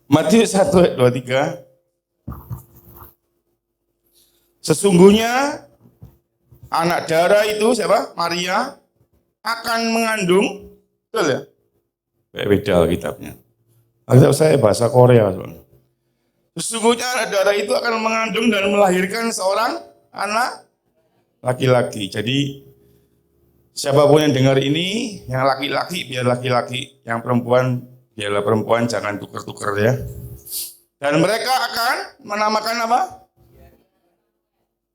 Matius 1 ayat 23. Sesungguhnya anak darah itu siapa? Maria akan mengandung. Betul ya? Beda kitabnya. Kitab saya bahasa Korea. Sesungguhnya anak darah itu akan mengandung dan melahirkan seorang anak laki-laki. Jadi siapapun yang dengar ini, yang laki-laki biar laki-laki, yang perempuan biarlah perempuan, jangan tuker-tuker ya. Dan mereka akan menamakan apa?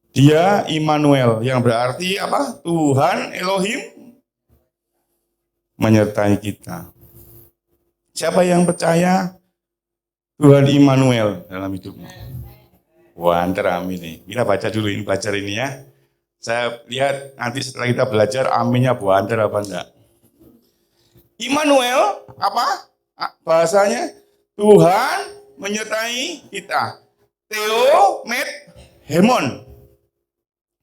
Dia Immanuel, yang berarti apa? Tuhan Elohim menyertai kita. Siapa yang percaya Tuhan Immanuel dalam hidupmu? Wah, amin nih. Kita baca dulu ini, belajar ini ya. Saya lihat nanti setelah kita belajar aminnya buanter apa enggak. Immanuel apa? Bahasanya Tuhan menyertai kita. Theo, met, hemon.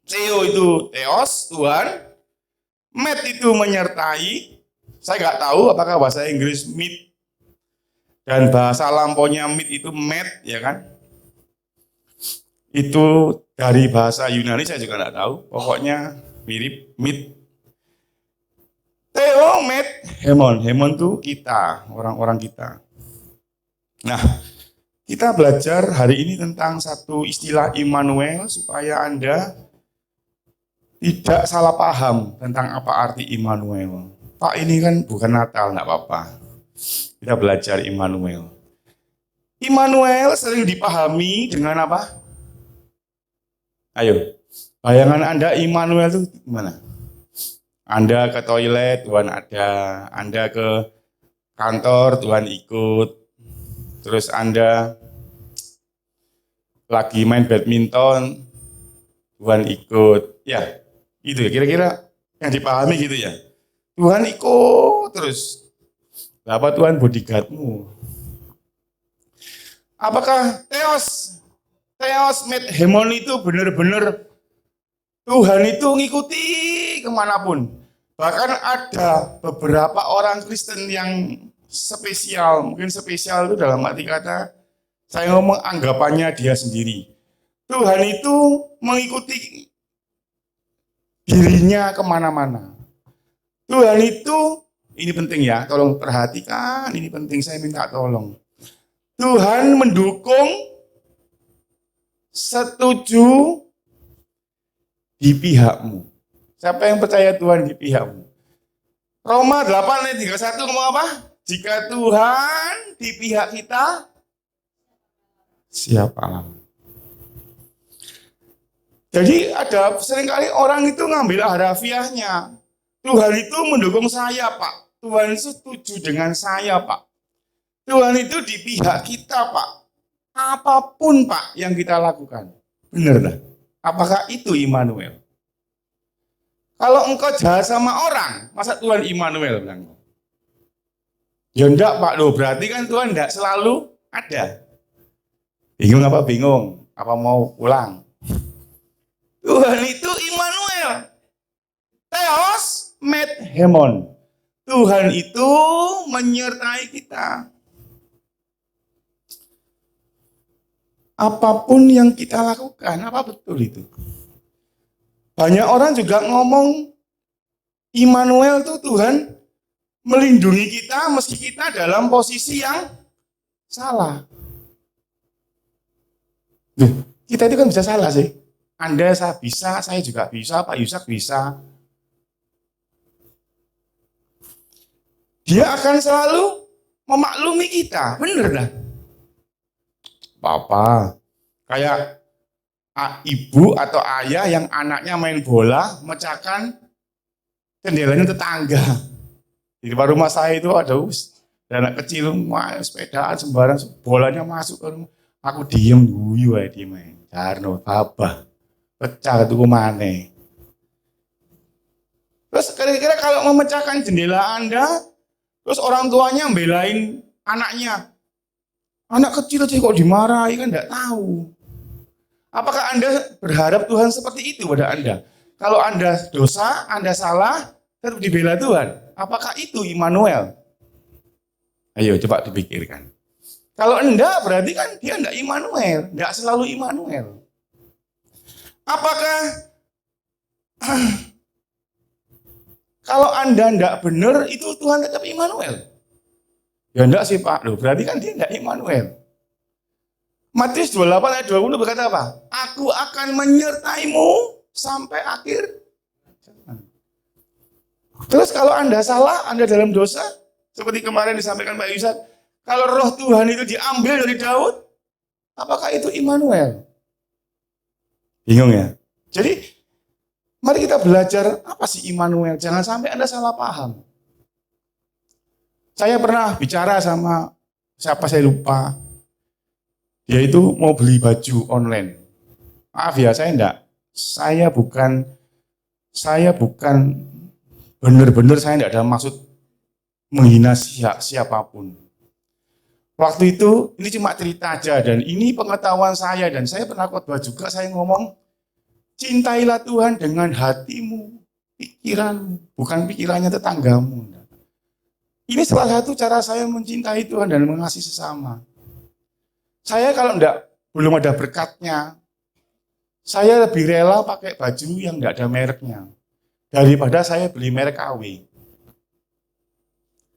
Theo itu theos, Tuhan. Met itu menyertai. Saya nggak tahu apakah bahasa Inggris meet dan bahasa lampaunya meet itu met, ya kan? Itu dari bahasa Yunani saya juga nggak tahu. Pokoknya mirip meet. Theo, met, hemon. Hemon itu kita, orang-orang kita. Nah, kita belajar hari ini tentang satu istilah Immanuel supaya Anda tidak salah paham tentang apa arti Immanuel. Pak, ini kan bukan Natal, enggak apa-apa. Kita belajar Immanuel. Immanuel sering dipahami dengan apa? Ayo, bayangan Anda Immanuel itu gimana? Anda ke toilet, Tuhan ada. Anda ke kantor, Tuhan ikut. Terus Anda lagi main badminton, Tuhan ikut. Ya, itu ya kira-kira yang dipahami gitu ya. Tuhan ikut terus. Apa Tuhan bodyguardmu? Apakah Theos met hemon itu benar-benar Tuhan itu ngikuti kemanapun? Bahkan ada beberapa orang Kristen yang spesial. Mungkin spesial itu dalam arti kata, saya ngomong anggapannya dia sendiri. Tuhan itu mengikuti dirinya kemana-mana. Tuhan itu, ini penting ya, tolong perhatikan, ini penting, saya minta tolong. Tuhan mendukung, setuju di pihakmu. Siapa yang percaya Tuhan di pihakmu? Roma 8 ayat 31 ngomong apa? Jika Tuhan di pihak kita, siapa lawan? Jadi ada seringkali orang itu ngambil harafiahnya. Tuhan itu mendukung saya, Pak. Tuhan itu setuju dengan saya, Pak. Tuhan itu di pihak kita, Pak. Apapun, Pak, yang kita lakukan. Benar tak? Apakah itu Immanuel? Kalau engkau jahat sama orang, masa Tuhan Immanuel bilang? Ya enggak, Pak. Loh, berarti kan Tuhan enggak selalu ada. Bingung apa bingung? Apa mau pulang? Tuhan itu Immanuel. Theos met hemon. Tuhan itu menyertai kita. Apapun yang kita lakukan, apa betul itu? Banyak orang juga ngomong Immanuel itu Tuhan melindungi kita meski kita dalam posisi yang salah. Kita itu kan bisa salah sih. Anda saya bisa, saya juga bisa, Pak Yusak bisa. Dia akan selalu memaklumi kita, bener dah. Papa, kayak ibu atau ayah yang anaknya main bola, mecahkan jendelanya tetangga. Di depan rumah saya itu ada anak kecil, sepedaan sembarang, bolanya masuk ke rumah. Aku diem, guyu aja diem aja. Jarno, papa, pecah itu kemana? Terus kira-kira kalau memecahkan jendela Anda, terus orang tuanya belain anaknya. Anak kecil aja kok dimarahi, kan enggak tahu. Apakah Anda berharap Tuhan seperti itu pada Anda? Kalau Anda dosa, Anda salah, tetap dibela Tuhan. Apakah itu Immanuel? Ayo coba dipikirkan. Kalau enggak, berarti kan dia enggak Immanuel, enggak selalu Immanuel. Apakah kalau Anda enggak benar, itu Tuhan tetap Immanuel? Ya enggak sih Pak, loh berarti kan dia enggak Immanuel. Matius 28 ayat 20 berkata apa? Aku akan menyertaimu sampai akhir. Terus kalau Anda salah, Anda dalam dosa, seperti kemarin disampaikan Pak Yusak, kalau roh Tuhan itu diambil dari Daud, apakah itu Immanuel? Bingung ya? Jadi, mari kita belajar apa sih Immanuel. Jangan sampai Anda salah paham. Saya pernah bicara sama siapa saya lupa. Dia itu mau beli baju online. Maaf ya, saya enggak. Saya bukan benar-benar saya enggak ada maksud menghina siapapun. Waktu itu, ini cuma cerita aja, dan ini pengetahuan saya, dan saya pernah khotbah juga, saya ngomong, cintailah Tuhan dengan hatimu, pikiranmu, bukan pikirannya tetanggamu. Ini salah satu cara saya mencintai Tuhan dan mengasihi sesama. Saya kalau belum ada berkatnya, saya lebih rela pakai baju yang enggak ada mereknya, daripada saya beli merek KW.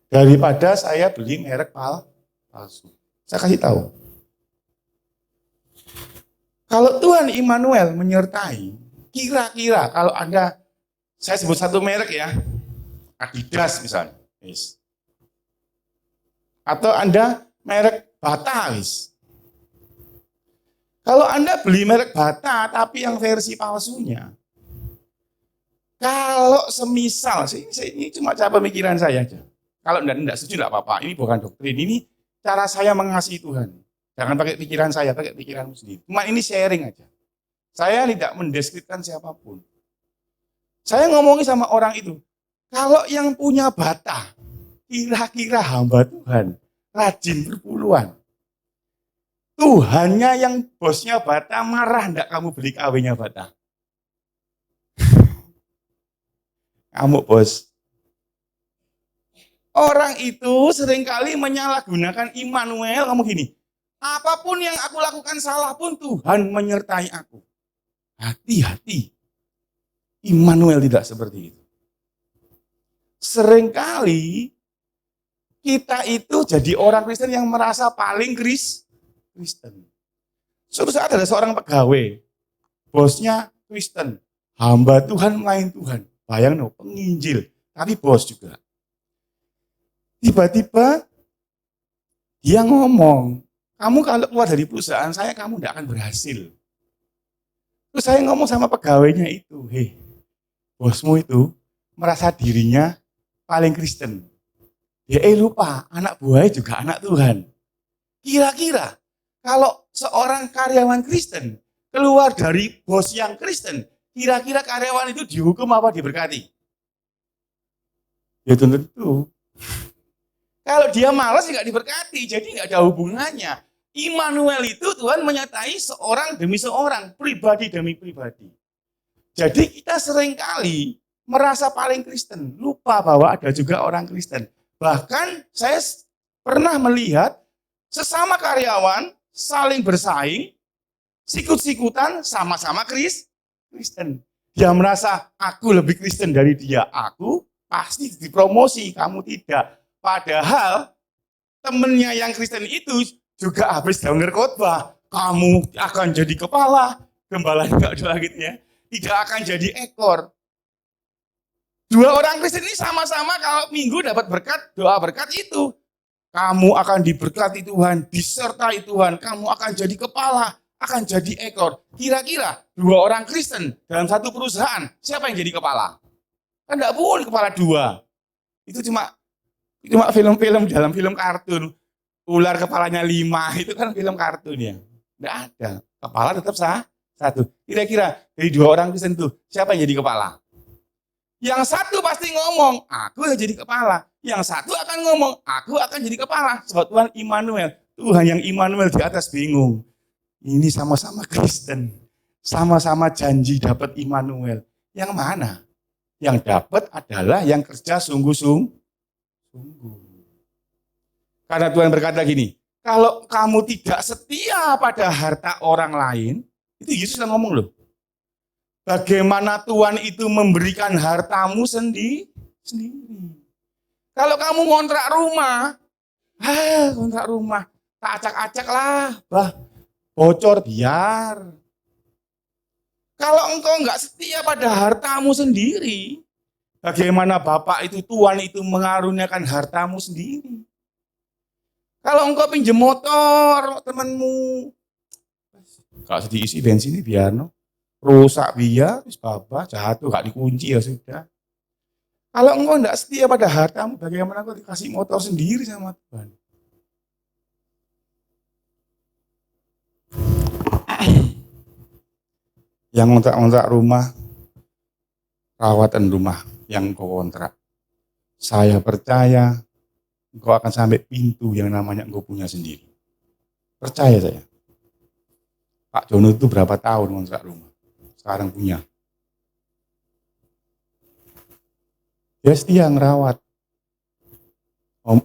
Daripada saya beli merek palsu. Saya kasih tahu. Kalau Tuhan Immanuel menyertai, kira-kira kalau Anda, saya sebut satu merek ya, Adidas misalnya. Atau Anda merek Bata. Kalau Anda beli merek Bata, tapi yang versi palsunya, kalau semisal, ini cuma cara pemikiran saya aja. Kalau enggak setuju, enggak apa-apa. Ini bukan doktrin, ini cara saya mengasihi Tuhan. Jangan pakai pikiran saya, pakai pikiranmu sendiri. Cuma ini sharing aja. Saya tidak mendeskripsikan siapapun. Saya ngomongin sama orang itu, kalau yang punya Bata, kira-kira hamba Tuhan, rajin berpuluhan. Tuhannya yang bosnya Bata marah enggak kamu beli KW-nya Bata? Kamu bos. Orang itu seringkali menyalahgunakan Immanuel, kamu gini, apapun yang aku lakukan salah pun Tuhan menyertai aku. Hati-hati. Immanuel tidak seperti itu. Seringkali kita itu jadi orang Kristen yang merasa paling Kristen. Suatu saat ada seorang pegawai, bosnya Kristen, hamba Tuhan melayani Tuhan. Bayang no, penginjil, tapi bos juga. Tiba-tiba dia ngomong, kamu kalau keluar dari perusahaan saya, kamu tidak akan berhasil. Terus saya ngomong sama pegawainya itu, hei, bosmu itu merasa dirinya paling Kristen. Dia lupa, anak buahnya juga anak Tuhan. Kira-kira, kalau seorang karyawan Kristen keluar dari bos yang Kristen, kira-kira karyawan itu dihukum apa diberkati? Ya tentu. Kalau dia malas nggak diberkati, jadi nggak ada hubungannya. Immanuel itu Tuhan menyertai seorang demi seorang, pribadi demi pribadi. Jadi kita seringkali merasa paling Kristen, lupa bahwa ada juga orang Kristen. Bahkan saya pernah melihat sesama karyawan saling bersaing, sikut-sikutan, sama-sama Kristen. Dia merasa aku lebih Kristen dari dia, aku pasti dipromosi, kamu tidak. Padahal temennya yang Kristen itu juga habis dengar khotbah, kamu akan jadi kepala, gembala enggak doa gitu ya, tidak akan jadi ekor. Dua orang Kristen ini sama-sama kalau minggu dapat berkat, doa berkat itu. Kamu akan diberkati Tuhan, disertai Tuhan, kamu akan jadi kepala, akan jadi ekor. Kira-kira dua orang Kristen dalam satu perusahaan, siapa yang jadi kepala? Kan enggak boleh kepala dua. Itu cuma film-film dalam film kartun. Ular kepalanya 5, itu kan film kartun ya. Enggak ada. Kepala tetap satu. Kira-kira dari dua orang Kristen itu, siapa yang jadi kepala? Yang satu pasti ngomong, aku yang jadi kepala. Yang satu akan ngomong, aku akan jadi kepala. Sebab Tuhan Immanuel. Tuhan yang Immanuel di atas bingung. Ini sama-sama Kristen. Sama-sama janji dapat Immanuel. Yang mana? Yang dapat adalah yang kerja sungguh-sungguh. Karena Tuhan berkata gini, Kalau kamu tidak setia pada harta orang lain, itu Yesus yang ngomong loh. Bagaimana Tuhan itu memberikan hartamu sendiri. Kalau kamu kontrak rumah, tak acak-acak lah, bocor biar. Kalau engkau enggak setia pada hartamu sendiri, bagaimana Bapak itu, Tuhan itu mengaruniakan hartamu sendiri. Kalau engkau pinjam motor temanmu, kalau diisi bensin ini biar rusak biar, Bapak jatuh gak dikunci ya sudah. Kalau engkau enggak setia pada hartamu, bagaimana engkau dikasih motor sendiri sama Tuhan? Yang kontrak rumah, rawatan rumah yang kau kontrak. Saya percaya engkau akan sampai pintu yang namanya engkau punya sendiri. Percaya saya. Pak Jono itu berapa tahun kontrak rumah? Sekarang punya. Dia setia ngerawat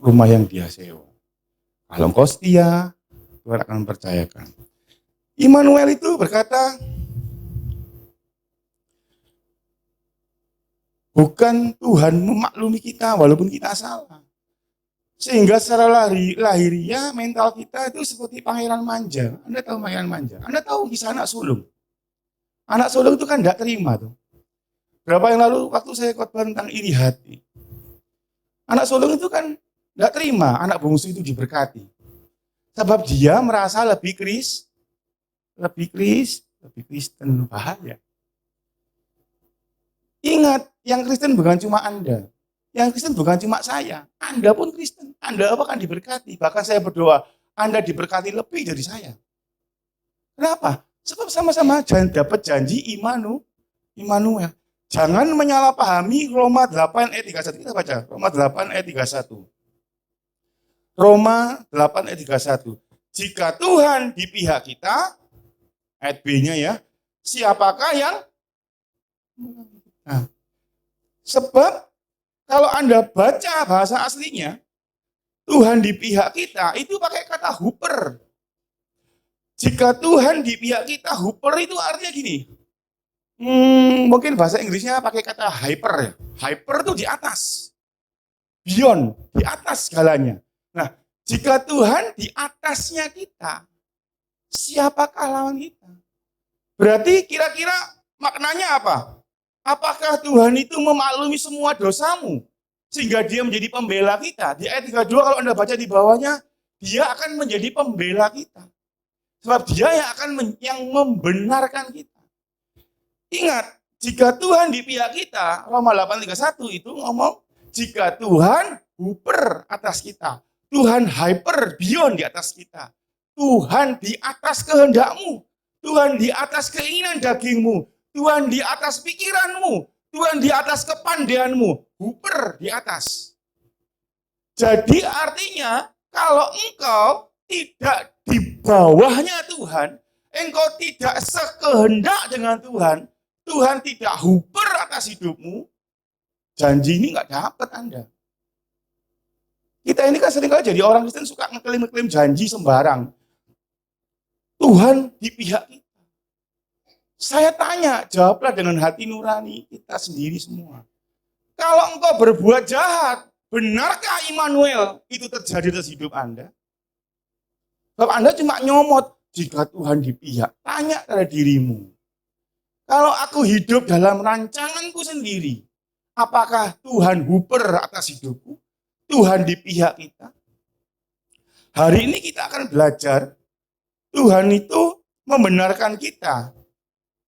rumah yang dia sewa. Kalau engkau setia, Tuhan akan mempercayakan. Immanuel itu berkata, bukan Tuhan memaklumi kita walaupun kita salah. Sehingga secara lahiriah mental kita itu seperti pangeran manja. Anda tahu pangeran manja? Anda tahu kisah anak sulung? Anak sulung itu kan tidak terima tuh. Berapa yang lalu waktu saya khotbah tentang iri hati. Anak sulung itu kan tidak terima anak bungsu itu diberkati. Sebab dia merasa lebih Kristen, bahaya. Ingat, yang Kristen bukan cuma Anda. Yang Kristen bukan cuma saya. Anda pun Kristen. Anda akan diberkati. Bahkan saya berdoa, Anda diberkati lebih dari saya. Kenapa? Sebab sama-sama dapat janji Immanuel. Jangan menyalahpahami Roma 8 ayat 31. Kita baca, Roma 8 ayat 31. Roma 8 ayat 31. Jika Tuhan di pihak kita, ayat B-nya ya, siapakah yang... Nah, sebab kalau Anda baca bahasa aslinya, Tuhan di pihak kita itu pakai kata huper. Jika Tuhan di pihak kita, huper itu artinya gini. Mungkin bahasa Inggrisnya pakai kata hyper ya. Hyper itu di atas. Beyond, di atas segalanya. Nah, jika Tuhan di atasnya kita, siapakah lawan kita? Berarti kira-kira maknanya apa? Apakah Tuhan itu memaklumi semua dosamu? Sehingga dia menjadi pembela kita. Di ayat 32 kalau Anda baca di bawahnya, dia akan menjadi pembela kita. Sebab dia yang membenarkan kita. Ingat, jika Tuhan di pihak kita, Roma 8:31 itu ngomong, jika Tuhan huper atas kita, Tuhan hyper beyond di atas kita, Tuhan di atas kehendakmu, Tuhan di atas keinginan dagingmu, Tuhan di atas pikiranmu, Tuhan di atas kepandaianmu, huper di atas. Jadi artinya, kalau engkau tidak di bawahnya Tuhan, engkau tidak sekehendak dengan Tuhan, Tuhan tidak huper atas hidupmu, janji ini nggak dapat Anda. Kita ini kan seringkali jadi orang Kristen suka ngeklaim janji sembarang. Tuhan di pihak kita. Saya tanya, jawablah dengan hati nurani kita sendiri semua. Kalau engkau berbuat jahat, benarkah Immanuel itu terjadi atas hidup Anda? Sebab Anda cuma nyomot, jika Tuhan di pihak, tanya pada dirimu. Kalau aku hidup dalam rancanganku sendiri, apakah Tuhan huper atas hidupku? Tuhan di pihak kita? Hari ini kita akan belajar, Tuhan itu membenarkan kita.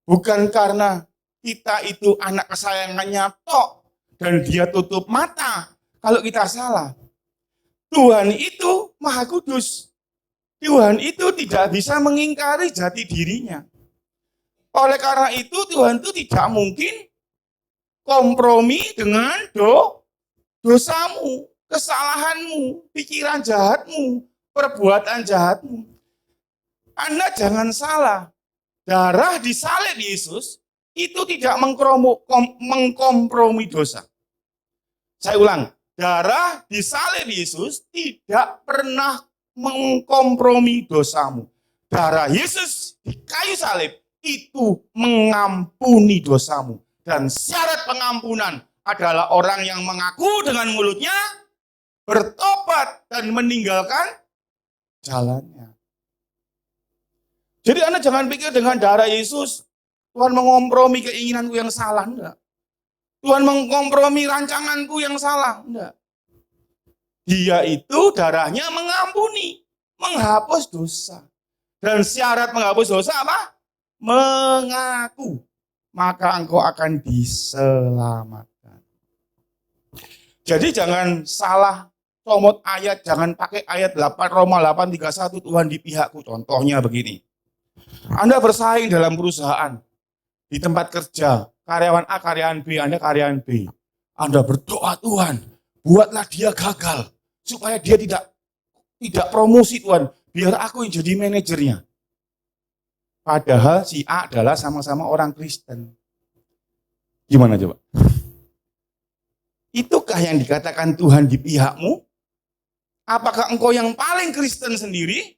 Bukan karena kita itu anak kesayangannya tok, dan dia tutup mata kalau kita salah. Tuhan itu Maha Kudus. Tuhan itu tidak bisa mengingkari jati dirinya. Oleh karena itu Tuhan itu tidak mungkin kompromi dengan dosamu, kesalahanmu, pikiran jahatmu, perbuatan jahatmu. Anda jangan salah, darah di salib Yesus itu tidak mengkompromi dosa. Saya ulang, darah di salib Yesus tidak pernah mengkompromi dosamu. Darah Yesus di kayu salib itu mengampuni dosamu. Dan syarat pengampunan adalah orang yang mengaku dengan mulutnya, bertobat dan meninggalkan jalannya. Jadi Anda jangan pikir dengan darah Yesus Tuhan mengkompromi keinginanku yang salah, enggak. Tuhan mengkompromi rancanganku yang salah, enggak. Dia itu darahnya mengampuni, menghapus dosa. Dan syarat menghapus dosa apa? Mengaku. Maka engkau akan diselamatkan. Jadi jangan salah comot ayat, jangan pakai ayat 8 Roma 8:31 Tuhan di pihakku. Contohnya begini. Anda bersaing dalam perusahaan, di tempat kerja, karyawan A, karyawan B, Anda karyawan B. Anda berdoa, Tuhan, buatlah dia gagal supaya dia tidak promosi, Tuhan, biar aku yang jadi manajernya. Padahal si A adalah sama-sama orang Kristen. Gimana coba? Itukah yang dikatakan Tuhan di pihakmu? Apakah engkau yang paling Kristen sendiri?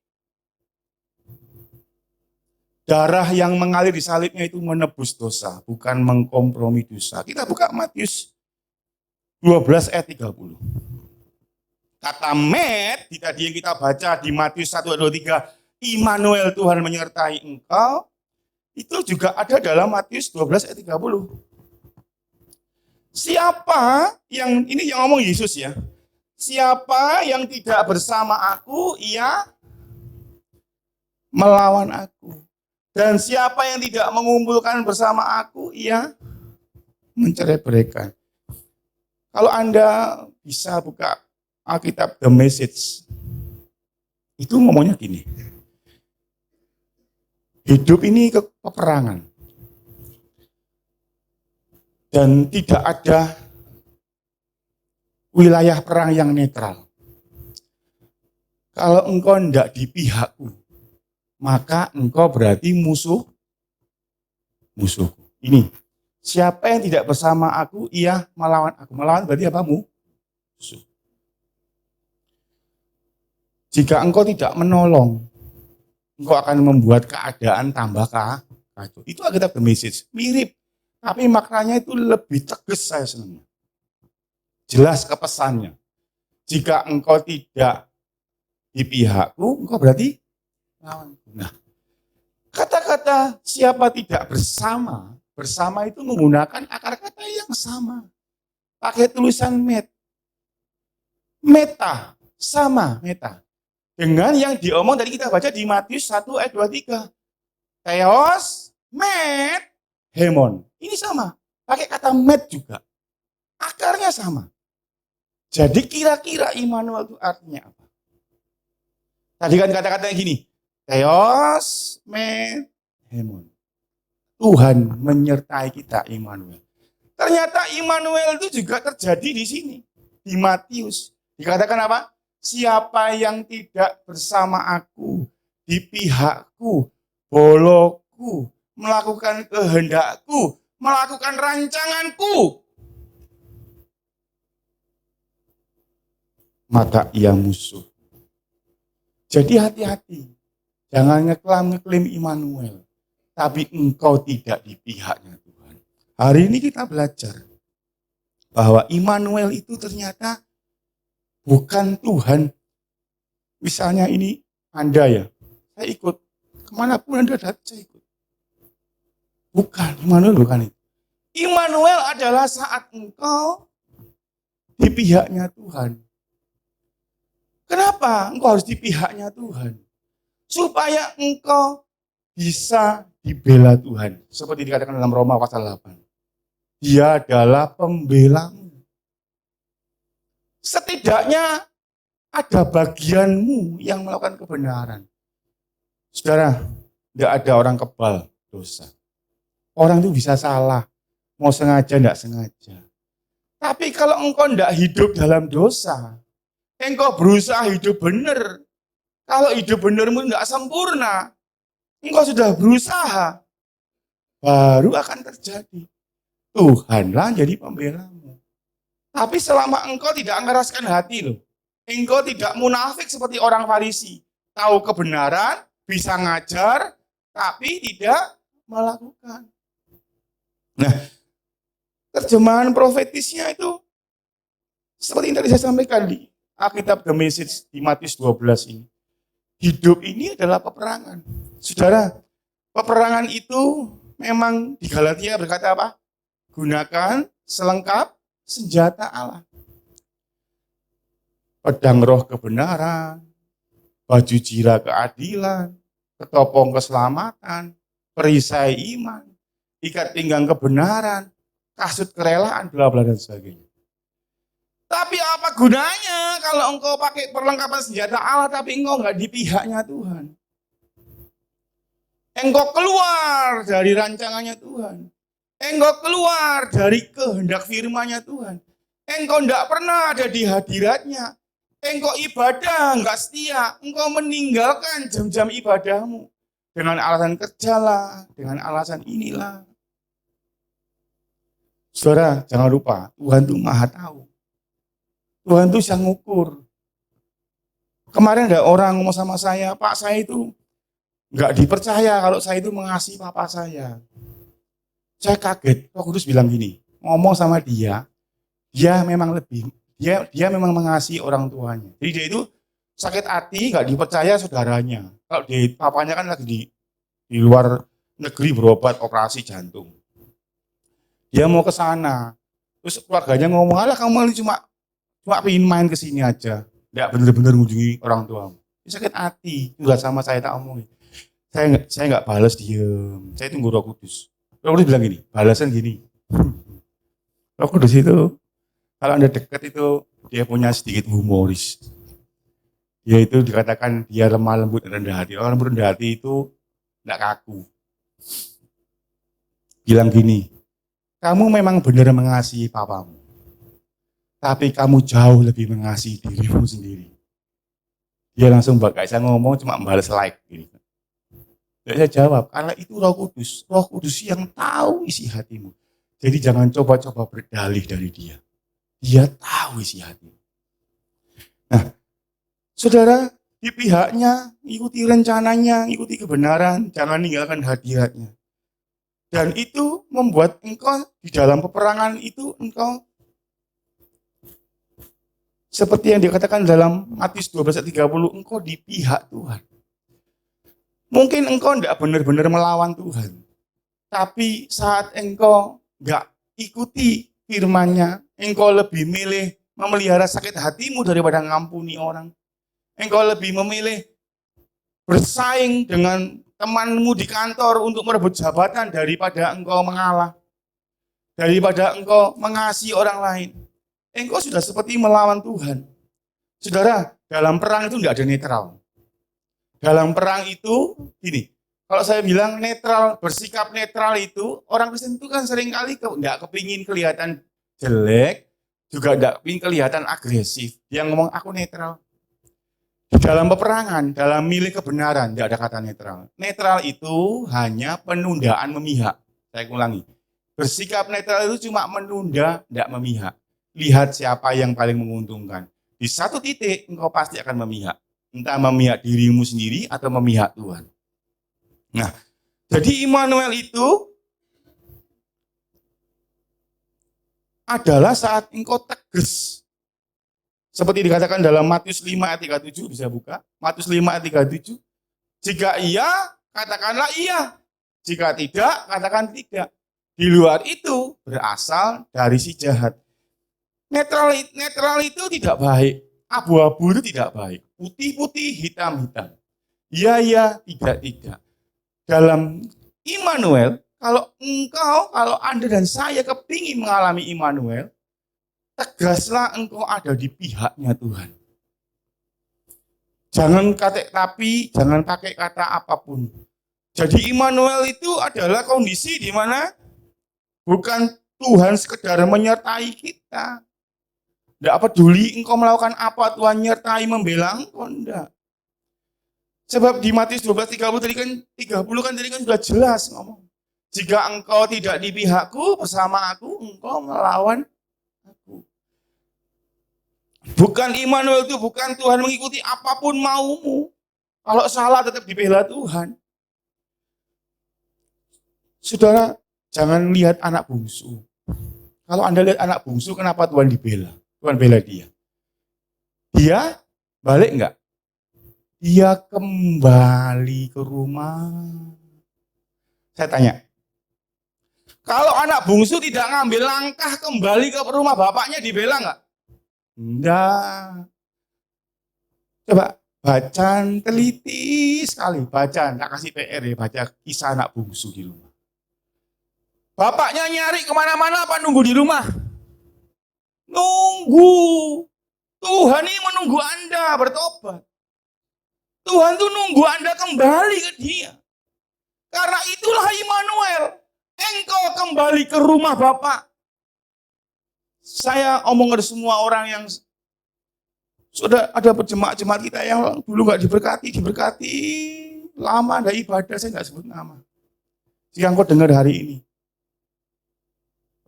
Darah yang mengalir di salibnya itu menebus dosa, bukan mengkompromi dosa. Kita buka Matius 12 ayat 30. Kata met, tadi yang kita baca di Matius 1 ayat 23, Immanuel Tuhan menyertai engkau, itu juga ada dalam Matius 12 ayat 30. Siapa yang, ini yang ngomong Yesus ya, siapa yang tidak bersama aku, ia melawan aku. Dan siapa yang tidak mengumpulkan bersama aku, ia mencerai-beraikan. Kalau Anda bisa buka Alkitab The Message, itu ngomongnya gini. Hidup ini peperangan. Dan tidak ada wilayah perang yang netral. Kalau engkau tidak di pihakku, maka engkau berarti musuhku. Ini, siapa yang tidak bersama aku, ia melawan aku. Melawan berarti apa? Musuh. Jika engkau tidak menolong, engkau akan membuat keadaan tambah kacau. Itu Alkitab The Message. Mirip, tapi maknanya itu lebih tegas saya senang. Jelas kepesannya. Jika engkau tidak di pihakku, engkau berarti lawan. Nah, kata-kata siapa tidak bersama itu menggunakan akar kata yang sama. Pakai tulisan meta, sama meta. Dengan yang diomong tadi kita baca di Matius 1 ayat 23. Theos, met, hemon. Ini sama. Pakai kata met juga. Akarnya sama. Jadi kira-kira Immanuel itu artinya apa? Tadi kan kata-katanya gini. Theos, met, hemon. Tuhan menyertai kita, Immanuel. Ternyata Immanuel itu juga terjadi di sini. Di Matius. Dikatakan apa? Siapa yang tidak bersama aku, di pihakku, bolokku, melakukan kehendakku, melakukan rancanganku, maka ia musuh. Jadi hati-hati. Jangan ngeklaim Immanuel. Tapi engkau tidak di pihaknya Tuhan. Hari ini kita belajar bahwa Immanuel itu ternyata bukan Tuhan. Misalnya ini Anda ya, saya ikut. Kemanapun Anda datang, saya ikut. Bukan, Immanuel bukan itu. Immanuel adalah saat engkau di pihaknya Tuhan. Kenapa engkau harus di pihaknya Tuhan? Supaya engkau bisa dibela Tuhan. Seperti dikatakan dalam Roma pasal 8. Dia adalah pembelamu. Setidaknya ada bagianmu yang melakukan kebenaran. Saudara, tidak ada orang kebal dosa. Orang itu bisa salah, mau sengaja, tidak sengaja. Tapi kalau engkau tidak hidup dalam dosa, engkau berusaha hidup benar. Kalau hidup benermu tidak sempurna, engkau sudah berusaha, baru akan terjadi. Tuhanlah jadi pembelamu. Tapi selama engkau tidak mengeraskan hati loh, Engkau tidak munafik seperti orang Farisi. Tahu kebenaran, bisa ngajar, tapi tidak melakukan. Nah, terjemahan profetisnya itu seperti yang tadi saya sampaikan di Alkitab The Message di Matius 12 ini. Hidup ini adalah peperangan. Saudara, peperangan itu memang di Galatia berkata apa? Gunakan selengkap senjata Allah. Pedang roh kebenaran, baju jira keadilan, ketopong keselamatan, perisai iman, ikat pinggang kebenaran, kasut kerelaan, bla bla dan sebagainya. Tapi apa gunanya kalau engkau pakai perlengkapan senjata Allah tapi engkau nggak di pihaknya Tuhan? Engkau keluar dari rancangannya Tuhan. Engkau keluar dari kehendak firman-Nya Tuhan. Engkau tidak pernah ada di hadiratnya. Engkau ibadah nggak setia. Engkau meninggalkan jam-jam ibadahmu. Dengan alasan kerjalah, dengan alasan inilah. Saudara, jangan lupa, Tuhan itu maha tahu. Tuhan itu bisa ngukur. Kemarin ada orang ngomong sama saya, Pak, saya itu nggak dipercaya kalau saya itu mengasihi papa saya. Saya kaget, Roh Kudus bilang gini, ngomong sama dia memang dia memang mengasihi orang tuanya. Jadi dia itu sakit hati, nggak dipercaya saudaranya. Kalau papanya kan lagi di luar negeri berobat operasi jantung. Dia mau ke sana, terus keluarganya ngomong, alah kamu ini cuma pengen main ke sini aja, nggak benar-benar mengunjungi orang tuamu. Dia sakit hati, juga sama saya tak omongin. Saya nggak balas diem, saya tunggu Roh Kudus. Roh Kudus bilang gini, balasan gini. Roh Kudus itu, kalau Anda dekat itu, dia punya sedikit humoris. Dia itu dikatakan dia lemah lembut rendah hati. Orang rendah hati itu nggak kaku. Bilang gini, kamu memang benar mengasihi papamu, tapi kamu jauh lebih mengasihi dirimu sendiri. Dia langsung gak saya ngomong, cuma membalas like. Gitu. Saya jawab, karena itu Roh Kudus yang tahu isi hatimu. Jadi jangan coba-coba berdalih dari dia. Dia tahu isi hatimu. Nah, saudara, di pihaknya, ikuti rencananya, ikuti kebenaran, jangan ninggalkan hadiratnya. Dan itu membuat engkau di dalam peperangan itu engkau seperti yang dikatakan dalam Matius 12:30, engkau di pihak Tuhan. Mungkin engkau tidak benar-benar melawan Tuhan. Tapi saat engkau nggak ikuti firman-Nya, engkau lebih milih memelihara sakit hatimu daripada ngampuni orang. Engkau lebih memilih bersaing dengan temanmu di kantor untuk merebut jabatan daripada engkau mengalah. Daripada engkau mengasihi orang lain. Engkau sudah seperti melawan Tuhan. Saudara, dalam perang itu tidak ada netral. Dalam perang itu, gini, kalau saya bilang netral, bersikap netral itu, orang Kristen itu kan seringkali tidak kepingin kelihatan jelek, juga tidak kepingin kelihatan agresif. Dia ngomong, aku netral. Di dalam peperangan, dalam milih kebenaran, tidak ada kata netral. Netral itu hanya penundaan memihak. Saya ulangi, bersikap netral itu cuma menunda, tidak memihak. Lihat siapa yang paling menguntungkan. Di satu titik, engkau pasti akan memihak. Entah memihak dirimu sendiri atau memihak Tuhan. Nah, jadi Immanuel itu adalah saat engkau tegas. Seperti dikatakan dalam Matius 5 ayat 37, bisa buka. Matius 5 ayat 37. Jika iya, katakanlah iya. Jika tidak, katakan tidak. Di luar itu berasal dari si jahat. Netral itu tidak baik. Abu-abu itu tidak baik. Putih-putih, hitam-hitam. Iya, tidak. Dalam Immanuel, kalau Anda dan saya kepingin mengalami Immanuel, tegaslah engkau ada di pihaknya Tuhan. Jangan pakai kata apapun. Jadi Immanuel itu adalah kondisi di mana bukan Tuhan sekedar menyertai kita. Tidak peduli engkau melakukan apa, Tuhan nyertai membela engkau, enggak. Sebab di Matius 12:30 tadi kan sudah jelas ngomong. Jika engkau tidak di pihakku, bersama aku, engkau melawan aku. Bukan Immanuel itu bukan Tuhan mengikuti apapun maumu. Kalau salah tetap dibela Tuhan. Saudara, jangan lihat anak bungsu. Kalau Anda lihat anak bungsu, kenapa Tuhan dibela? Tuhan bela dia. Dia balik enggak? Dia kembali ke rumah. Saya tanya, kalau anak bungsu tidak ngambil langkah kembali ke rumah bapaknya, dibela enggak? Enggak. Coba baca teliti sekali, baca, enggak kasih PR ya, baca kisah anak bungsu di rumah. Bapaknya nyari kemana-mana apa nunggu di rumah? Nunggu. Tuhan ini menunggu Anda bertobat. Tuhan tuh nunggu Anda kembali ke Dia. Karena itulah Immanuel. Engkau kembali ke rumah Bapak. Saya omong ke semua orang yang sudah ada jemaat-jemaat kita yang dulu nggak diberkati. Lama ada ibadah, saya nggak sebut nama. Yang kau dengar hari ini.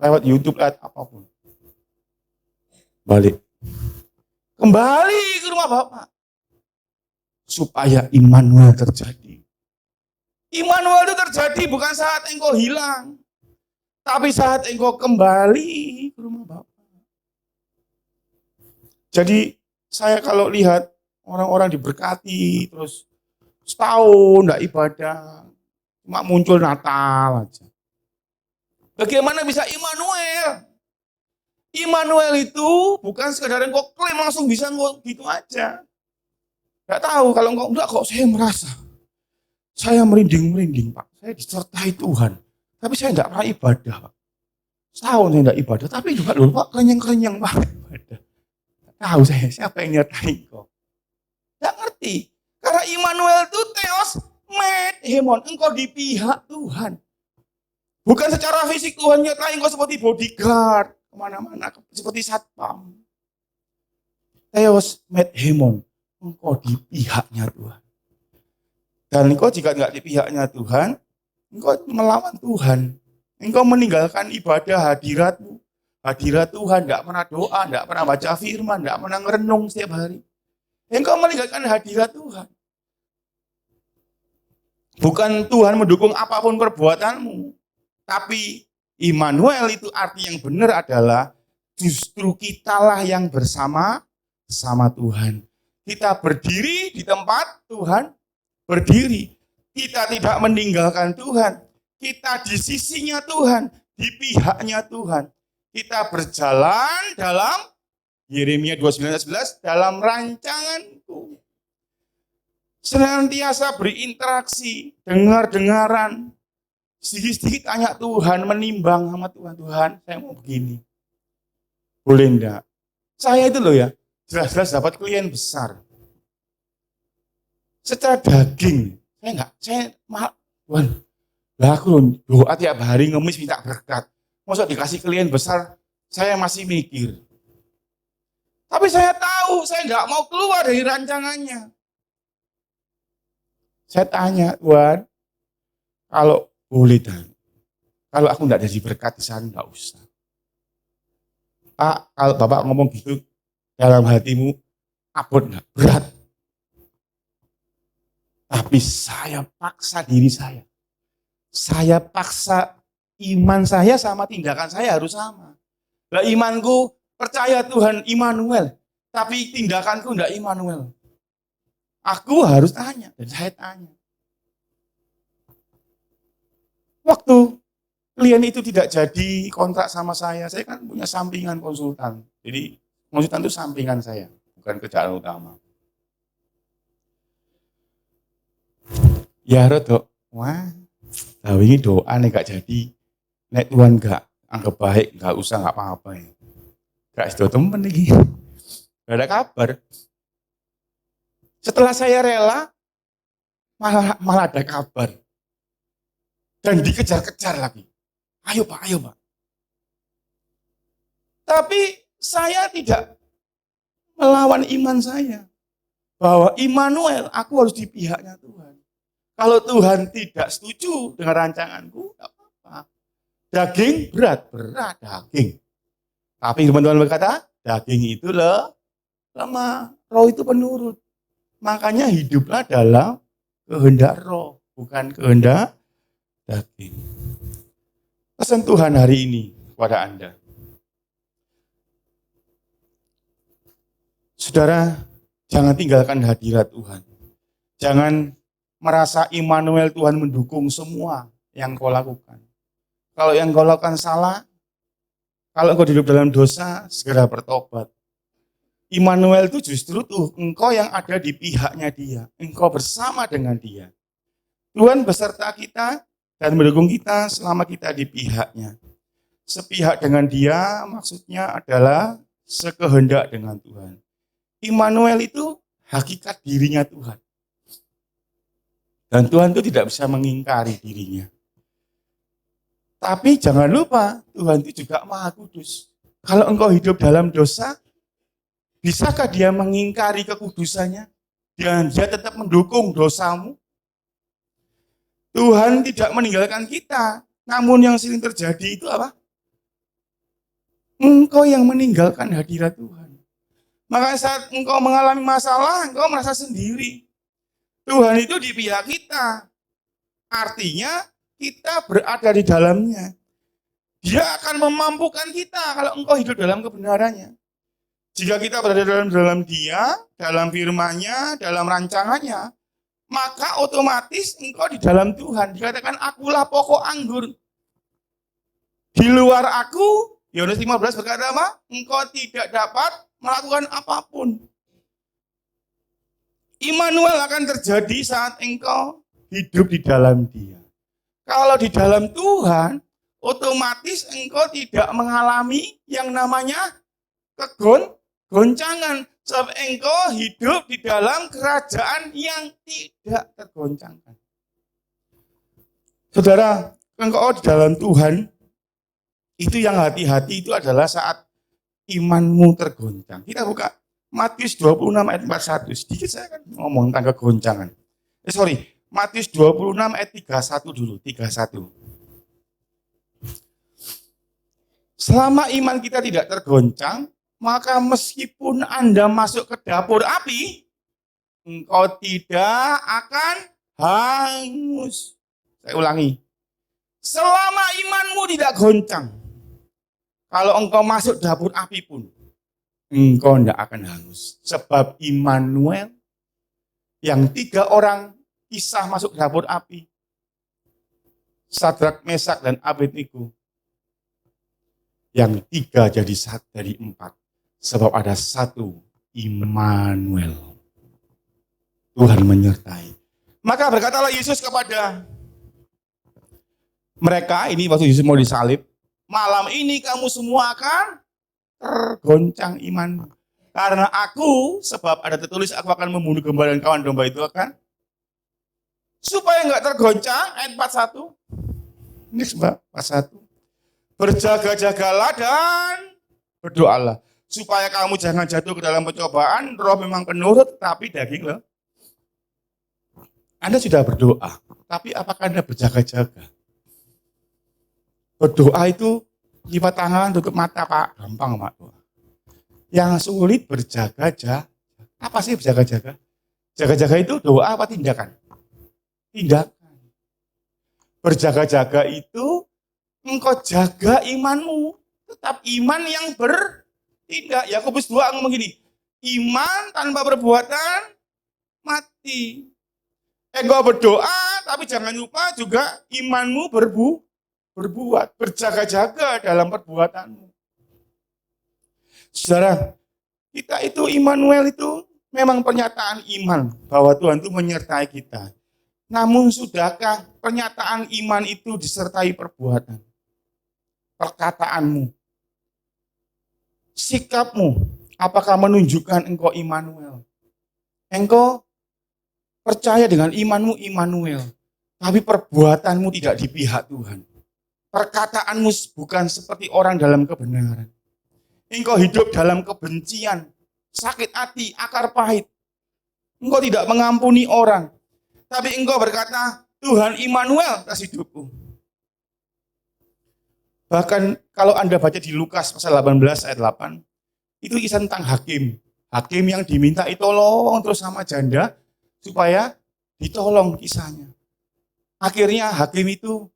Lewat YouTube, lewat apapun. Balik. Kembali ke rumah Bapak. Supaya Immanuel terjadi. Immanuel itu terjadi bukan saat engkau hilang. Tapi saat engkau kembali ke rumah Bapak. Jadi saya kalau lihat orang-orang diberkati, terus setahun enggak ibadah, cuma muncul Natal aja. Bagaimana bisa Immanuel? Immanuel itu bukan sekedar engkau klaim langsung bisa engkau gitu aja. Enggak tahu kalau engkau enggak kok saya merasa. Saya merinding-merinding Pak. Saya disertai Tuhan. Tapi saya enggak pernah ibadah Pak. Setahun saya enggak ibadah. Tapi juga dulu Pak kerenyang-kerenyang Pak ibadah. Tahu saya siapa yang nyertai engkau. Enggak ngerti. Karena Immanuel itu Theos met hemon. Engkau di pihak Tuhan. Bukan secara fisik Tuhan nyertai engkau seperti bodyguard. Kemana-mana. Seperti satpam. Theos met hemon. Engkau di pihaknya Tuhan. Dan engkau jika enggak di pihaknya Tuhan, engkau melawan Tuhan. Engkau meninggalkan ibadah hadiratmu. Hadirat Tuhan, enggak pernah doa, enggak pernah baca firman, enggak pernah merenung setiap hari. Engkau meninggalkan hadirat Tuhan. Bukan Tuhan mendukung apapun perbuatanmu. Tapi Immanuel itu arti yang benar adalah justru kitalah yang bersama Tuhan. Kita berdiri di tempat Tuhan berdiri. Kita tidak meninggalkan Tuhan. Kita di sisinya Tuhan, di pihaknya Tuhan. Kita berjalan dalam Yeremia 29:11 dalam rancanganku. Senantiasa berinteraksi, dengar-dengaran. Sedikit-sedikit tanya Tuhan, menimbang sama Tuhan. Tuhan, saya mau begini. Boleh enggak? Saya itu loh ya, jelas-jelas dapat klien besar. Secara daging, saya Tuhan, lah aku doa tiap hari ngemis minta berkat. Masa dikasih klien besar, saya masih mikir. Tapi saya tahu, saya nggak mau keluar dari rancangannya. Saya tanya, Tuhan, kalau boleh dan kalau aku nggak jadi berkat di sana nggak usah. Pak, kalau Bapak ngomong gitu dalam hatimu, abot nggak berat. Tapi saya paksa diri saya. Saya paksa iman saya sama tindakan saya harus sama. Lah imanku percaya Tuhan Immanuel, tapi tindakanku enggak Immanuel. Aku harus tanya, dan saya tanya. Waktu klien itu tidak jadi kontrak sama saya kan punya sampingan konsultan. Jadi konsultan itu sampingan saya, bukan kerjaan utama. Ya Rodo, wah, ini doa nih gak jadi. Nek Tuhan gak anggap baik, gak usah, gak apa-apa ya. Gak sudah temen lagi. Gak ada kabar. Setelah saya rela, malah ada kabar. Dan dikejar-kejar lagi. Ayo Pak, ayo Pak. Tapi saya tidak melawan iman saya. Bahwa Immanuel, aku harus di pihaknya Tuhan. Kalau Tuhan tidak setuju dengan rancanganku, tidak apa-apa. Daging berat daging. Tapi teman-teman berkata, daging itu lemah. Roh itu penurut. Makanya hiduplah dalam kehendak roh, bukan kehendak daging. Pesan Tuhan hari ini kepada Anda. Saudara, jangan tinggalkan hadirat Tuhan. Jangan merasa Immanuel Tuhan mendukung semua yang kau lakukan. Kalau yang kau lakukan salah, kalau engkau hidup dalam dosa, segera bertobat. Immanuel itu justru tuh engkau yang ada di pihaknya dia. Engkau bersama dengan dia. Tuhan beserta kita dan mendukung kita selama kita di pihaknya. Sepihak dengan dia maksudnya adalah sekehendak dengan Tuhan. Immanuel itu hakikat dirinya Tuhan. Dan Tuhan itu tidak bisa mengingkari dirinya. Tapi jangan lupa, Tuhan itu juga Maha Kudus. Kalau engkau hidup dalam dosa, bisakah dia mengingkari kekudusannya? Dan dia tetap mendukung dosamu? Tuhan tidak meninggalkan kita. Namun yang sering terjadi itu apa? Engkau yang meninggalkan hadirat Tuhan. Maka saat engkau mengalami masalah, engkau merasa sendiri. Tuhan itu di pihak kita. Artinya kita berada di dalamnya. Dia akan memampukan kita kalau engkau hidup dalam kebenarannya. Jika kita berada dalam dia, dalam firman-Nya, dalam rancangannya, maka otomatis engkau di dalam Tuhan. Dikatakan akulah pokok anggur. Di luar aku, Yohanes 15 berkata apa? Engkau tidak dapat melakukan apapun. Immanuel akan terjadi saat engkau hidup di dalam dia. Kalau di dalam Tuhan, otomatis engkau tidak mengalami yang namanya kegoncangan. Sebab engkau hidup di dalam kerajaan yang tidak tergoncangkan. Saudara, engkau di dalam Tuhan, itu yang hati-hati itu adalah saat imanmu tergoncang. Kita buka Matius 26 ayat 41. Sedikit saya kan ngomong tentang kegoncangan. Matius 26 ayat 31 dulu, 31. Selama iman kita tidak tergoncang, maka meskipun Anda masuk ke dapur api, engkau tidak akan hangus. Saya ulangi. Selama imanmu tidak goncang, kalau engkau masuk dapur api pun, engkau tidak akan hangus. Sebab Immanuel, yang 3 orang kisah masuk dapur api, Sadrak, Mesak, dan Abednego, yang 3 jadi 4. Sebab ada 1 Immanuel. Tuhan menyertai. Maka berkatalah Yesus kepada mereka, ini waktu Yesus mau disalib, malam ini kamu semua akan tergoncang iman. Karena aku, sebab ada tertulis aku akan membunuh gembala dan kawan domba itu akan. Supaya enggak tergoncang, ayat 41. Ini sebab 41. Berjaga-jagalah dan berdoalah. Supaya kamu jangan jatuh ke dalam pencobaan, roh memang penurut, tapi daging loh. Anda sudah berdoa, tapi apakah Anda berjaga-jaga? Berdoa itu lipat tangan, tutup mata, Pak. Gampang, Pak. Yang sulit berjaga-jaga. Apa sih berjaga-jaga? Jaga-jaga itu doa apa tindakan? Tindakan. Berjaga-jaga itu engkau jaga imanmu. Tetap iman yang bertindak. Yakobus 2 ngomong gini, iman tanpa perbuatan mati. Engkau berdoa, tapi jangan lupa juga imanmu berbuat. Berjaga-jaga dalam perbuatanmu. Saudara, kita itu Immanuel itu memang pernyataan iman bahwa Tuhan itu menyertai kita. Namun sudahkah pernyataan iman itu disertai perbuatan? Perkataanmu, sikapmu, apakah menunjukkan engkau Immanuel? Engkau percaya dengan imanmu Immanuel, tapi perbuatanmu tidak di pihak Tuhan. Perkataanmu bukan seperti orang dalam kebenaran. Engkau hidup dalam kebencian, sakit hati, akar pahit. Engkau tidak mengampuni orang, tapi engkau berkata, Tuhan Immanuel atas hidupku. Bahkan kalau Anda baca di Lukas pasal 18 ayat 8, itu kisah tentang hakim. Hakim yang diminta tolong terus sama janda supaya ditolong kisahnya. Akhirnya hakim itu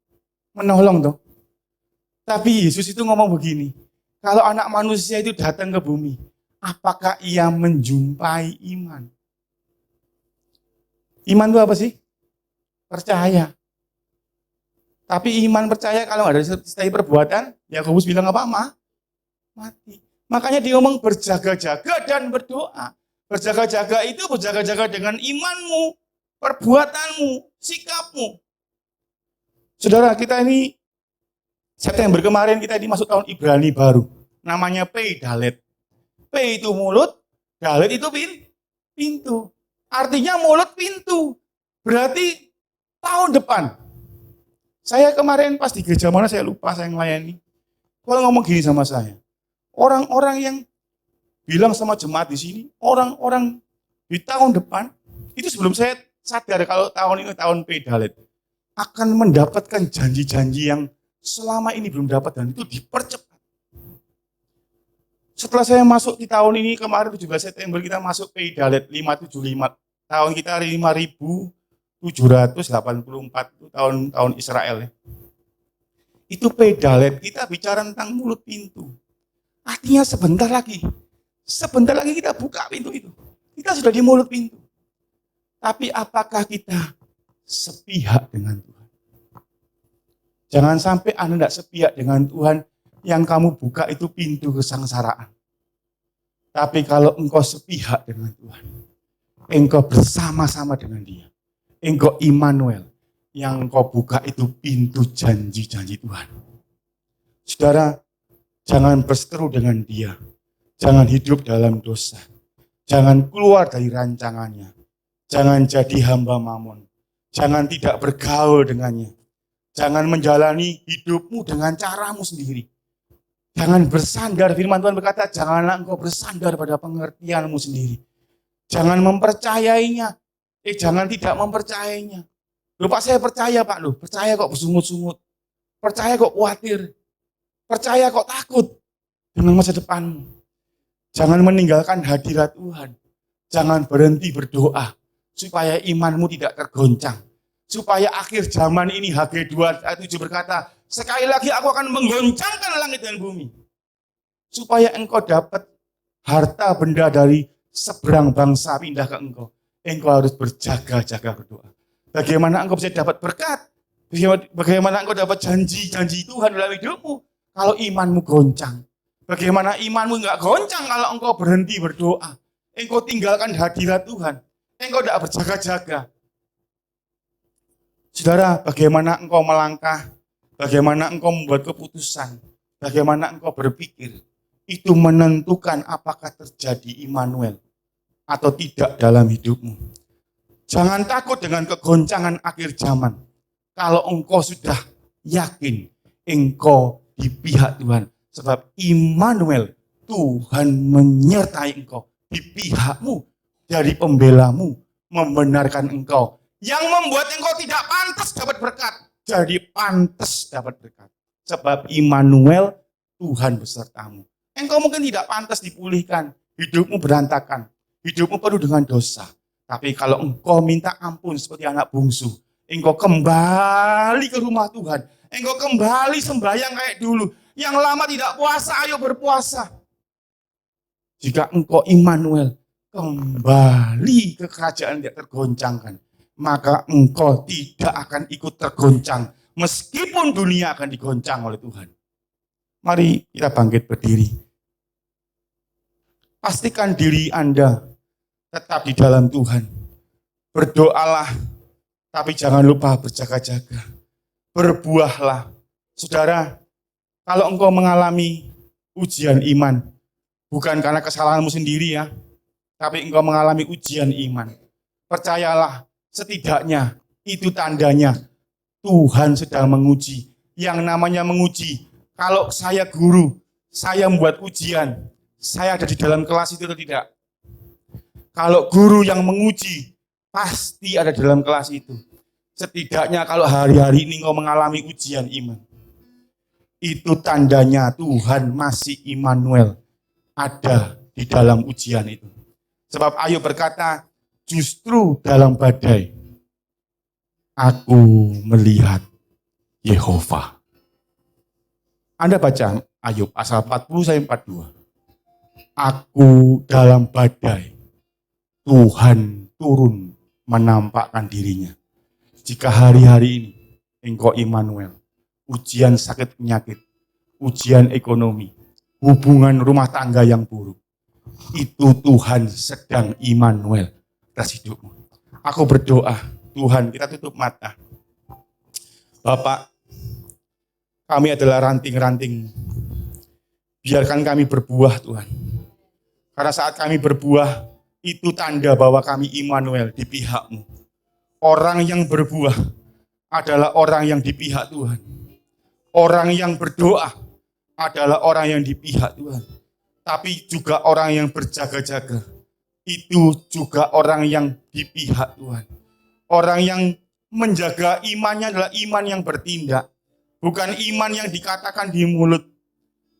menolong toh. Tapi Yesus itu ngomong begini, kalau anak manusia itu datang ke bumi, apakah ia menjumpai iman? Iman itu apa sih? Percaya. Tapi iman percaya kalau nggak ada sertai perbuatan, Yakobus bilang apa? Mati. Makanya dia ngomong berjaga-jaga dan berdoa. Berjaga-jaga itu berjaga-jaga dengan imanmu, perbuatanmu, sikapmu. Saudara, kita ini September kemarin kita ini masuk tahun Ibrani baru. Namanya Pei Dalet. Pei itu mulut, Dalet itu pintu. Artinya mulut pintu. Berarti tahun depan. Saya kemarin pas di gereja mana saya lupa saya melayani. Kalau ngomong gini sama saya. Orang-orang yang bilang sama jemaat di sini, orang-orang di tahun depan, itu sebelum saya sadar kalau tahun ini tahun Pei Dalet, akan mendapatkan janji-janji yang selama ini belum dapat dan itu dipercepat. Setelah saya masuk di tahun ini, kemarin 17 September kita masuk Pei Dalet 575. Tahun kita 5.784 itu tahun Israel ya. Itu Pei Dalet, kita bicara tentang mulut pintu. Artinya sebentar lagi kita buka pintu itu. Kita sudah di mulut pintu. Tapi apakah kita sepihak dengan Tuhan? Jangan sampai Anda tidak sepihak dengan Tuhan, yang kamu buka itu pintu kesengsaraan. Tapi kalau engkau sepihak dengan Tuhan, engkau bersama-sama dengan Dia, engkau Immanuel, yang engkau buka itu pintu janji-janji Tuhan. Saudara, jangan berseteru dengan Dia, jangan hidup dalam dosa, jangan keluar dari rancangannya, jangan jadi hamba mamon, jangan tidak bergaul dengannya. Jangan menjalani hidupmu dengan caramu sendiri. Jangan bersandar, firman Tuhan berkata, janganlah engkau bersandar pada pengertianmu sendiri. Jangan mempercayainya. Jangan tidak mempercayainya. Loh Pak, saya percaya Pak, loh. Percaya kok bersungut-sungut. Percaya kok khawatir. Percaya kok takut dengan masa depanmu. Jangan meninggalkan hadirat Tuhan. Jangan berhenti berdoa supaya imanmu tidak tergoncang. Supaya akhir zaman ini HG 2 ayat 7 berkata, sekali lagi aku akan menggoncangkan langit dan bumi. Supaya engkau dapat harta benda dari seberang bangsa pindah ke engkau. Engkau harus berjaga-jaga berdoa. Bagaimana engkau bisa dapat berkat? Bagaimana engkau dapat janji-janji Tuhan dalam hidupmu? Kalau imanmu goncang. Bagaimana imanmu enggak goncang kalau engkau berhenti berdoa? Engkau tinggalkan hadirat Tuhan. Engkau tidak berjaga-jaga. Saudara, bagaimana engkau melangkah, bagaimana engkau membuat keputusan, bagaimana engkau berpikir, itu menentukan apakah terjadi Immanuel atau tidak dalam hidupmu. Jangan takut dengan kegoncangan akhir zaman. Kalau engkau sudah yakin, engkau di pihak Tuhan. Sebab Immanuel, Tuhan menyertai engkau di pihakmu, dari pembelamu, membenarkan engkau. Yang membuat engkau tidak pantas dapat berkat, jadi pantas dapat berkat. Sebab Immanuel, Tuhan besertamu. Engkau mungkin tidak pantas dipulihkan, hidupmu berantakan, hidupmu penuh dengan dosa. Tapi kalau engkau minta ampun seperti anak bungsu, engkau kembali ke rumah Tuhan, engkau kembali sembahyang kayak dulu. Yang lama tidak puasa, ayo berpuasa. Jika engkau Immanuel, kembali ke kerajaan tidak tergoncangkan, maka engkau tidak akan ikut tergoncang meskipun dunia akan digoncang oleh Tuhan. Mari kita bangkit berdiri. Pastikan diri Anda tetap di dalam Tuhan. Berdoalah, tapi jangan lupa berjaga-jaga. Berbuahlah. Saudara, kalau engkau mengalami ujian iman, bukan karena kesalahanmu sendiri ya, tapi engkau mengalami ujian iman, percayalah, setidaknya itu tandanya Tuhan sedang menguji. Yang namanya menguji, kalau saya guru, saya membuat ujian, saya ada di dalam kelas itu atau tidak? Kalau guru yang menguji, pasti ada di dalam kelas itu. Setidaknya kalau hari-hari ini kau mengalami ujian iman, itu tandanya Tuhan masih Immanuel ada di dalam ujian itu. Sebab Ayub berkata, justru dalam badai aku melihat Yehova. Anda baca Ayub pasal 40 sampai 42. Aku dalam badai, Tuhan turun menampakkan dirinya. Jika hari-hari ini engkau Immanuel, ujian sakit penyakit, ujian ekonomi, hubungan rumah tangga yang buruk, itu Tuhan sedang Immanuel atas hidupmu. Aku berdoa, Tuhan, kita tutup mata. Bapak, kami adalah ranting-ranting. Biarkan kami berbuah, Tuhan. Karena saat kami berbuah, itu tanda bahwa kami Immanuel di pihak-Mu. Orang yang berbuah adalah orang yang di pihak Tuhan. Orang yang berdoa adalah orang yang di pihak Tuhan. Tapi juga orang yang berjaga-jaga, itu juga orang yang di pihak Tuhan. Orang yang menjaga imannya adalah iman yang bertindak, bukan iman yang dikatakan di mulut.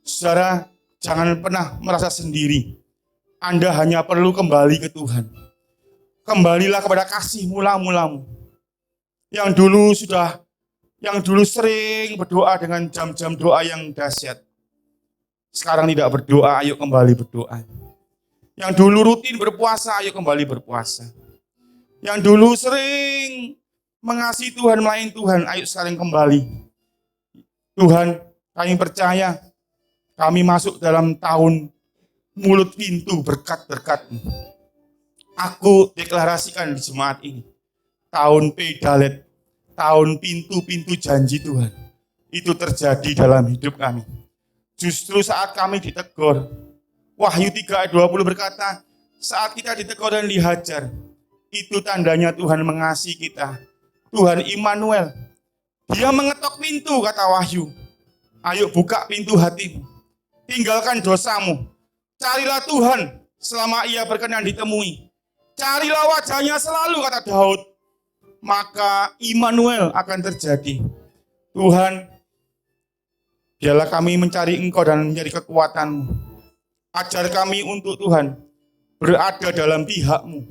Saudara, jangan pernah merasa sendiri. Anda hanya perlu kembali ke Tuhan. Kembalilah kepada kasih mula-mulamu. Yang dulu sering berdoa dengan jam-jam doa yang dahsyat. Sekarang tidak berdoa, ayo kembali berdoa. Yang dulu rutin berpuasa, ayo kembali berpuasa. Yang dulu sering mengasihi Tuhan, melayani Tuhan, ayo sekarang kembali. Tuhan, kami percaya kami masuk dalam tahun mulut pintu berkat-berkat-Mu. Aku deklarasikan di jemaat ini, tahun Pedalet, tahun pintu-pintu janji Tuhan, itu terjadi dalam hidup kami. Justru saat kami ditegur, Wahyu 3 ayat 20 berkata, saat kita ditegur dan dihajar, itu tandanya Tuhan mengasihi kita. Tuhan Immanuel, Dia mengetok pintu, kata Wahyu. Ayo buka pintu hatimu, tinggalkan dosamu, carilah Tuhan selama Ia berkenan ditemui. Carilah wajahnya selalu, kata Daud. Maka Immanuel akan terjadi. Tuhan, biarlah kami mencari Engkau dan mencari kekuatan-Mu. Ajar kami untuk Tuhan berada dalam pihak-Mu.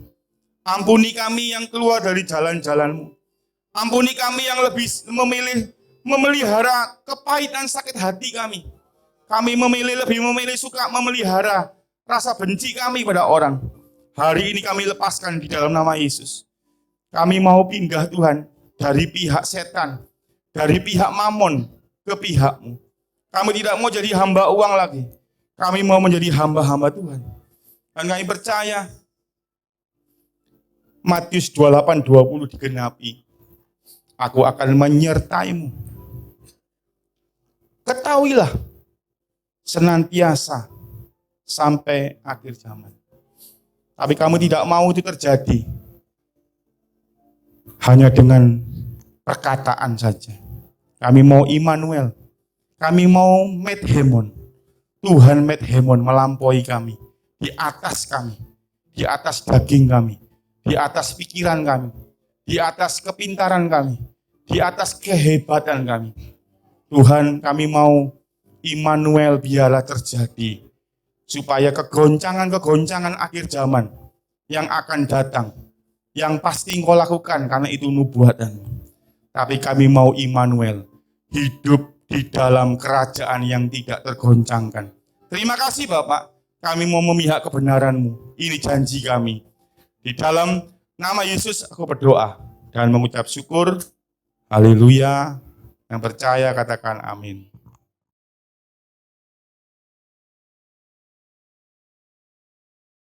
Ampuni kami yang keluar dari jalan-jalan-Mu. Ampuni kami yang lebih memelihara kepahitan sakit hati kami. Kami lebih memilih suka memelihara rasa benci kami pada orang. Hari ini kami lepaskan di dalam nama Yesus. Kami mau pindah Tuhan dari pihak setan, dari pihak Mamon ke pihak-Mu. Kami tidak mau jadi hamba uang lagi. Kami mau menjadi hamba-hamba Tuhan. Dan kami percaya Matius 28:20 digenapi. Aku akan menyertai-Mu. Ketahuilah senantiasa sampai akhir zaman. Tapi kamu tidak mau itu terjadi hanya dengan perkataan saja. Kami mau Immanuel. Kami mau Medhemon. Tuhan Medhemon melampaui kami. Di atas kami. Di atas daging kami. Di atas pikiran kami. Di atas kepintaran kami. Di atas kehebatan kami. Tuhan, kami mau Immanuel biarlah terjadi. Supaya kegoncangan-kegoncangan akhir zaman yang akan datang. Yang pasti Engkau lakukan karena itu nubuatan. Tapi kami mau Immanuel. Hidup di dalam kerajaan yang tidak tergoncangkan. Terima kasih Bapak, kami mau memihak kebenaran-Mu. Ini janji kami. Di dalam nama Yesus aku berdoa dan mengucap syukur. Haleluya. Yang percaya katakan amin.